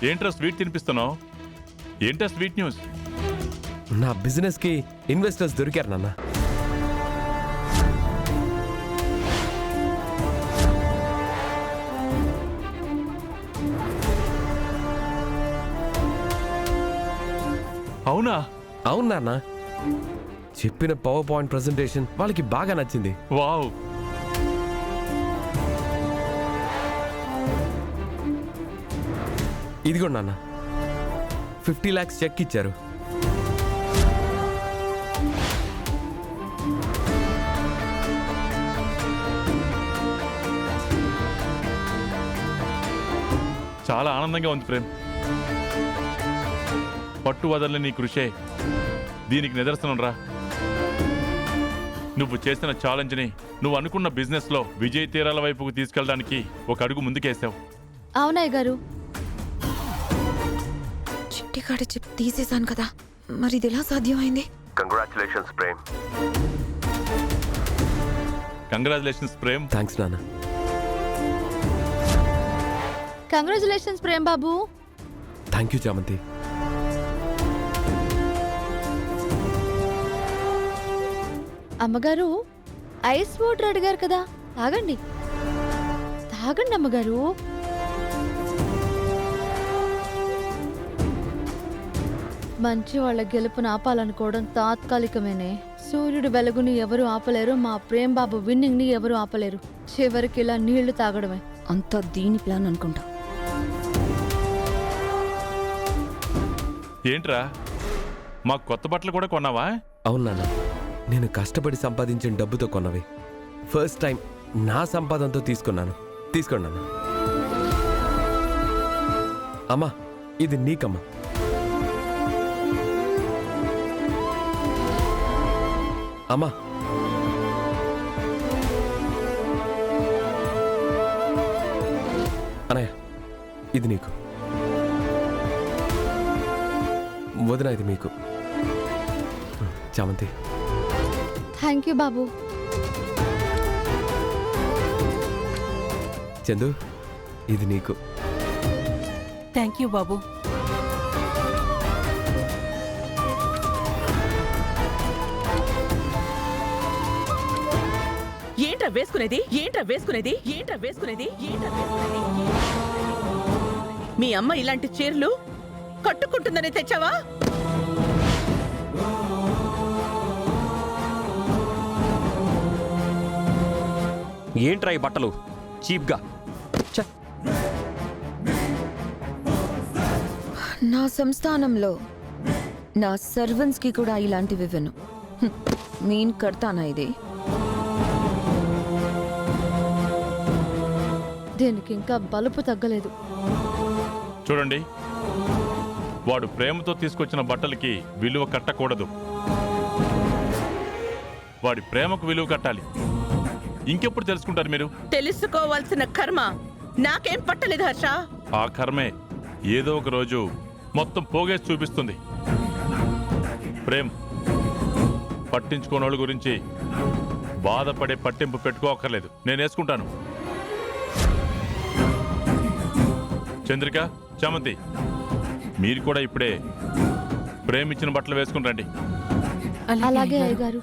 ఏంట్రా స్వీట్ తినిపిస్తున్నావు? ఏంట్రా sweet news? నా బిజినెస్కి ఇన్వెస్టర్స్ దొరికారు నాన్న. అవునా? అవును నాన్న, చెప్పిన పవర్ పాయింట్ ప్రెజెంటేషన్ వాళ్ళకి బాగా నచ్చింది. వావ్! ఇదిగో నాన్న, 50 lakhs చెక్ ఇచ్చారు. చాలా ఆనందంగా ఉంది ప్రేమ్. పట్టు వదలని నీ కృషే దీనికి నిదర్శనం రా. నువ్వు చేసిన ఛాలెంజ్ని నువ్వు అనుకున్న బిజినెస్లో విజయ తీరాల వైపుకు తీసుకెళ్ళడానికి ఒక అడుగు ముందుకేసావు. అవునాయ్ గారు, చిట్టికాడి చిప్ తీసేశాను కదా, మరి ఇది ఎలా సాధ్యమైంది? Congratulations Prem. Congratulations Prem. Thanks నాన్న. కంగ్రాచులేషన్స్ ప్రేమ్ బాబు. Thank you Chamanthi. అమ్మగారు, ఐస్ వాటర్ అడిగారు కదా, తాగండి. తాగండి అమ్మగారు. మంచి వాళ్ళ గెలుపును ఆపాలనుకోవడం తాత్కాలికమేనే. సూర్యుడు వెలుగుని ఎవరు ఆపలేరు, మా ప్రేమ్ బాబు విన్నింగ్ ని ఎవరు ఆపలేరు. చివరికి ఇలా నీళ్లు తాగడమే. అంతా దీని ప్లాన్ అనుకుంటా. ఏంట్రా, మా కొత్త బట్టలు కూడా కొన్నావా? అవును నాన్న, నేను కష్టపడి సంపాదించిన డబ్బుతో కొన్నవి. ఫస్ట్ టైం నా సంపాదనతో తీసుకున్నాను. తీసుకోండి నాన్న. అమ్మా, ఇది నీకమ్మా. అమ్మా, అనయ్య, ఇది నీకు. వదిన, ఇది మీకు. చామంతి. థ్యాంక్ యూ బాబు. చందు, ఇది నీకు. థ్యాంక్ యూ బాబు. ఏంట్రా వేసుకునేది? ఏంట్రా వేసుకునేది? ఏంట్రా వేసుకునేది? ఏంట్రా వేసుకునేది? మీ అమ్మ ఇలాంటి చీరలు కట్టుకుంటుందని తెచ్చావా? ఏంట్రా ఈ బట్టలు చీప్గా? నా సంస్థానంలో నా సర్వెంట్స్ కి కూడా ఇలాంటివి ఇవ్వను. నేను కడతానా ఇది? దీనికి ఇంకా బలుపు తగ్గలేదు. చూడండి, వాడు ప్రేమతో తీసుకొచ్చిన బట్టలకి విలువ కట్టకూడదు. వాడి ప్రేమకు విలువ కట్టాలి. ఇంకెప్పుడు తెలుసుకుంటారు మీరు? తెలుసుకోవాల్సిన కర్మ నాకేం పట్టలేదు హర్ష. ఆ కర్మే ఏదో ఒక రోజు మొత్తం పోగేసి చూపిస్తుంది. ప్రేమ్, పట్టించుకోనోళ్ళ గురించి బాధపడే పట్టింపు పెట్టుకోకర్లేదు. నేను వేసుకుంటాను. చంద్రిక, చామంతి, మీరు కూడా ఇప్పుడే ప్రేమించిన బట్టలు వేసుకుని రండి. అలాగే అయ్యగారు.